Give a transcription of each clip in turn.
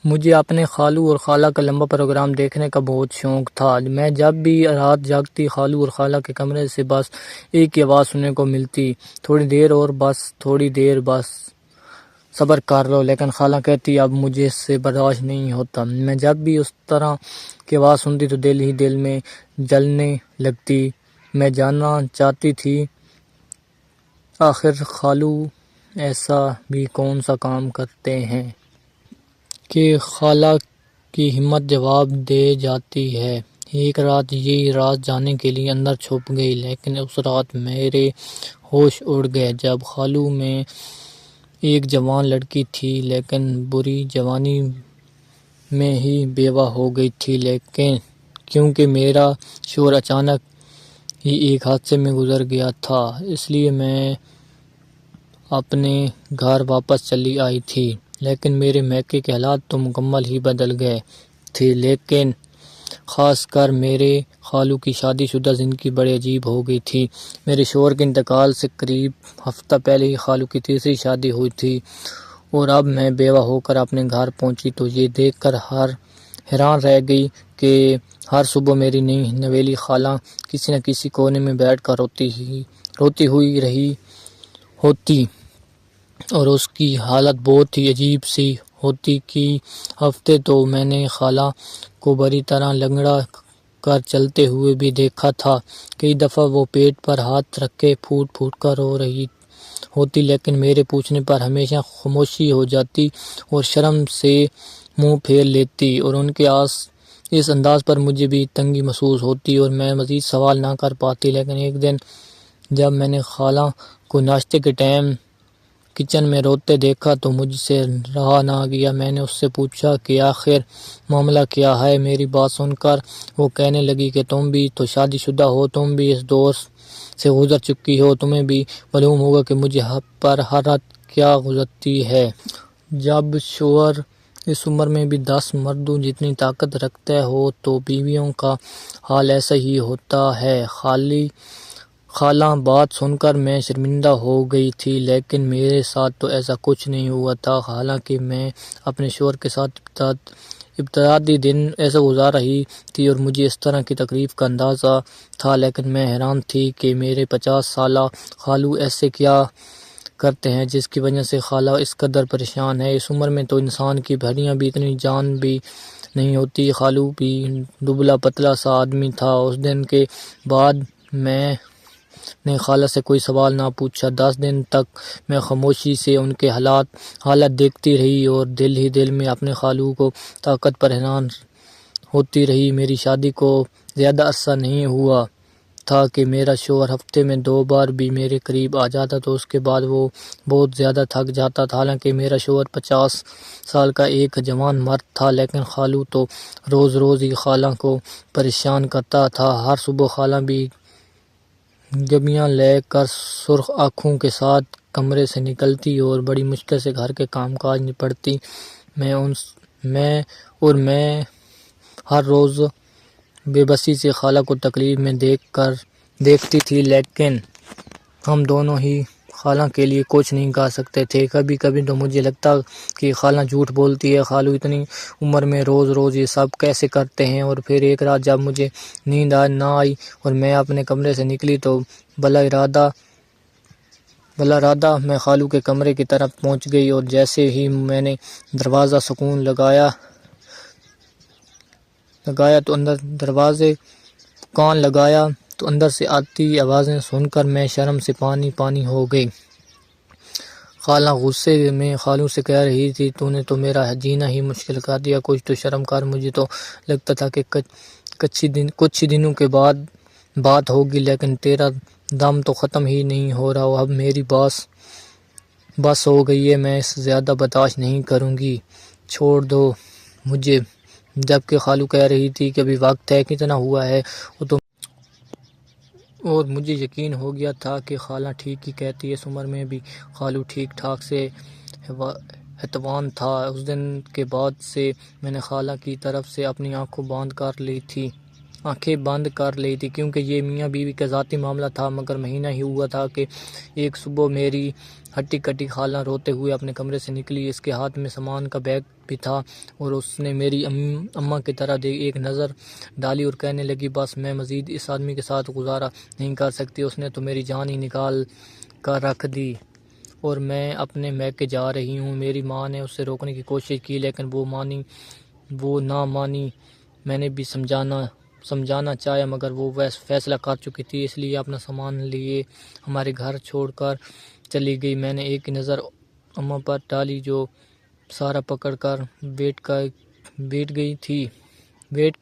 مجھے اپنے خالو اور خالہ کا لمبا پروگرام دیکھنے کا بہت شوق تھا۔ میں جب بھی رات جاگتی خالو اور خالہ کے کمرے سے بس ایک ہی آواز سننے کو ملتی، تھوڑی دیر اور بس، تھوڑی دیر بس، صبر کر لو۔ لیکن خالہ کہتی اب مجھے اس سے برداشت نہیں ہوتا۔ میں جب بھی اس طرح کی آواز سنتی تو دل ہی دل میں جلنے لگتی۔ میں جاننا چاہتی تھی آخر خالو ایسا بھی کون سا کام کرتے ہیں کہ خالہ کی ہمت جواب دے جاتی ہے۔ ایک رات یہ راز جاننے کے لیے اندر چھپ گئی، لیکن اس رات میرے ہوش اڑ گئے جب خالو میں ایک جوان لڑکی تھی، لیکن بری جوانی میں ہی بیوہ ہو گئی تھی۔ لیکن کیونکہ میرا شوہر اچانک ہی ایک حادثے میں گزر گیا تھا، اس لیے میں اپنے گھر واپس چلی آئی تھی۔ لیکن میرے میکے کے حالات تو مکمل ہی بدل گئے تھے۔ لیکن خاص کر میرے خالو کی شادی شدہ زندگی بڑی عجیب ہو گئی تھی۔ میرے شوہر کے انتقال سے قریب ہفتہ پہلے ہی خالو کی تیسری شادی ہوئی تھی، اور اب میں بیوہ ہو کر اپنے گھر پہنچی تو یہ دیکھ کر حیران رہ گئی کہ ہر صبح میری نئی نویلی خالہ کسی نہ کسی کونے میں بیٹھ کر روتی ہوئی رہی ہوتی، اور اس کی حالت بہت ہی عجیب سی ہوتی۔ کئی ہفتے تو میں نے خالہ کو بری طرح لنگڑا کر چلتے ہوئے بھی دیکھا تھا۔ کئی دفعہ وہ پیٹ پر ہاتھ رکھے پھوٹ پھوٹ کر رو رہی ہوتی، لیکن میرے پوچھنے پر ہمیشہ خاموشی ہو جاتی اور شرم سے منہ پھیر لیتی، اور ان کے اس انداز پر مجھے بھی تنگی محسوس ہوتی اور میں مزید سوال نہ کر پاتی۔ لیکن ایک دن جب میں نے خالہ کو ناشتے کے ٹائم کچن میں روتے دیکھا تو مجھ سے رہا نہ گیا۔ میں نے اس سے پوچھا کہ آخر معاملہ کیا ہے۔ میری بات سن کر وہ کہنے لگی کہ تم بھی تو شادی شدہ ہو، تم بھی اس دور سے گزر چکی ہو، تمہیں بھی معلوم ہوگا کہ مجھے پر ہر رات کیا گزرتی ہے۔ جب شوہر اس عمر میں بھی 10 مردوں جتنی طاقت رکھتا ہو تو بیویوں کا حال ایسا ہی ہوتا ہے۔ خالہ بات سن کر میں شرمندہ ہو گئی تھی، لیکن میرے ساتھ تو ایسا کچھ نہیں ہوا تھا۔ حالانکہ میں اپنے شوہر کے ساتھ ابتدائی دن ایسا گزار رہی تھی اور مجھے اس طرح کی تکلیف کا اندازہ تھا، لیکن میں حیران تھی کہ میرے 50 سالہ خالو ایسے کیا کرتے ہیں جس کی وجہ سے خالہ اس قدر پریشان ہے۔ اس عمر میں تو انسان کی ہڈیاں بھی اتنی جان بھی نہیں ہوتی۔ خالو بھی دبلا پتلا سا آدمی تھا۔ اس دن کے بعد میں نے خالہ سے کوئی سوال نہ پوچھا۔ 10 دن تک میں خاموشی سے ان کے حالت دیکھتی رہی اور دل ہی دل میں اپنے خالو کو طاقت پر حیران ہوتی رہی۔ میری شادی کو زیادہ عرصہ نہیں ہوا تھا کہ میرا شوہر ہفتے میں 2 بار بھی میرے قریب آ جاتا تو اس کے بعد وہ بہت زیادہ تھک جاتا تھا۔ حالانکہ میرا شوہر 50 سال کا ایک جوان مرد تھا، لیکن خالو تو روز روز ہی خالہ کو پریشان کرتا تھا۔ ہر صبح خالہ بھی گبیاں لے کر سرخ آنکھوں کے ساتھ کمرے سے نکلتی اور بڑی مشکل سے گھر کے کام کاج نپٹتی۔ میں ہر روز بے بسی سے خالہ کو تکلیف میں دیکھتی تھی، لیکن ہم دونوں ہی خالہ کے لیے کچھ نہیں کر سکتے تھے۔ کبھی کبھی تو مجھے لگتا کہ خالہ جھوٹ بولتی ہے، خالو اتنی عمر میں روز روز یہ سب کیسے کرتے ہیں۔ اور پھر ایک رات جب مجھے نیند نہ آئی اور میں اپنے کمرے سے نکلی تو بلا ارادہ میں خالو کے کمرے کی طرف پہنچ گئی، اور جیسے ہی میں نے دروازہ سکون لگایا تو اندر سے آتی آوازیں سن کر میں شرم سے پانی پانی ہو گئی۔ خالہ غصے میں خالو سے کہہ رہی تھی تو نے تو میرا جینا ہی مشکل کر دیا، کچھ تو شرم کر۔ مجھے تو لگتا تھا کہ کچھ ہی دنوں کے بعد بات ہوگی، لیکن تیرا دم تو ختم ہی نہیں ہو رہا۔ اب میری بس ہو گئی ہے، میں اس سے زیادہ برداشت نہیں کروں گی، چھوڑ دو مجھے۔ جبکہ خالو کہہ رہی تھی کہ ابھی وقت ہے، کتنا ہوا ہے اور مجھے یقین ہو گیا تھا کہ خالہ ٹھیک ہی کہتی ہے۔ اس عمر میں بھی خالو ٹھیک ٹھاک سے حیوان تھا۔ اس دن کے بعد سے میں نے خالہ کی طرف سے اپنی آنکھیں بند کر لی تھی۔ آنکھیں بند کر لی تھی، کیونکہ یہ میاں بیوی کا ذاتی معاملہ تھا۔ مگر مہینہ ہی ہوا تھا کہ ایک صبح میری ہٹی کٹی خالہ روتے ہوئے اپنے کمرے سے نکلی۔ اس کے ہاتھ میں سامان کا بیگ بھی تھا، اور اس نے میری اماں کی طرف ایک نظر ڈالی اور کہنے لگی، بس میں مزید اس آدمی کے ساتھ گزارا نہیں کر سکتی، اس نے تو میری جان ہی نکال کر رکھ دی، اور میں اپنے میکے جا رہی ہوں۔ میری ماں نے اسے روکنے کی کوشش کی، لیکن وہ نہ مانی۔ میں نے بھی سمجھانا چاہا، مگر وہ فیصلہ کر چکی تھی، اس لیے اپنا سامان لیے ہمارے گھر چھوڑ کر چلی گئی۔ میں نے ایک نظر اماں پر ڈالی، جو سارا پکڑ کر ویٹ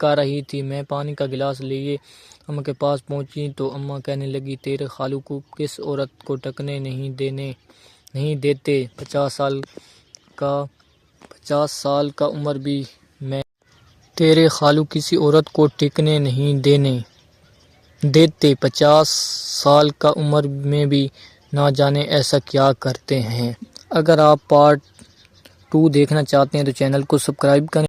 کر رہی تھی۔ میں پانی کا گلاس لیے اماں کے پاس پہنچی تو اماں کہنے لگی، تیرے خالو کو کس عورت کو ٹکنے نہیں دیتے، 50 سال کا عمر بھی میں تیرے خالو کسی عورت کو ٹکنے نہیں دیتے، 50 سال کا عمر میں بھی نہ جانے ایسا کیا کرتے ہیں۔ اگر آپ پارٹ 2 دیکھنا چاہتے ہیں تو چینل کو سبسکرائب کریں۔